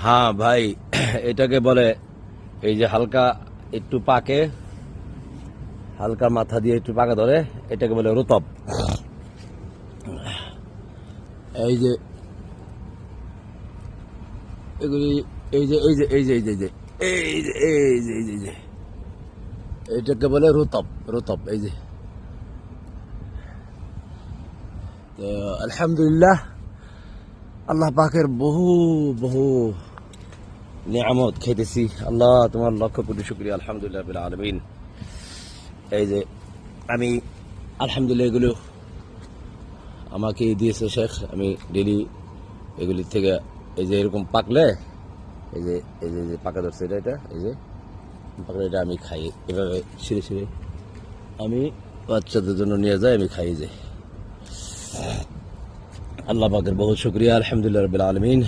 হ্যাঁ ভাই, এটাকে বলে এই যে হালকা একটু পাকে, হালকা মাথা দিয়ে একটু পাকা ধরে, এটাকে বলে রুতব। এই যে এগুলি, এই যে এই যে এই যে এই যে এই যে এই যে এই যে এই যে এটাকে বলে রুতব। রুতব এই যে। তো আলহামদুলিল্লাহ, আল্লাহ পাকের বহু বহু নিয়ামত খাইতেছি। আল্লাহ তোমার লক্ষ কোটি শুকরিয়া, আলহামদুলিল্লাহ রাব্বিল আলামিন। এই যে আমি আলহামদুলিল্লাহ এগুলো আমাকে দিয়েছে শেখ। আমি ডেলি এগুলি থেকে এই যে এরকম পাকলে, এই যে এই যে পাকা ধরছে এটা, এটা এই যে পাকলে এটা আমি খাই এভাবে ছিঁড়ে ছিঁড়ে। আমি বাচ্চাদের জন্য নিয়ে যাই, আমি খাই যে। আল্লাহ পাকের বহুত শুকরিয়া, আলহামদুলিল্লাহ রাব্বিল আলামিন।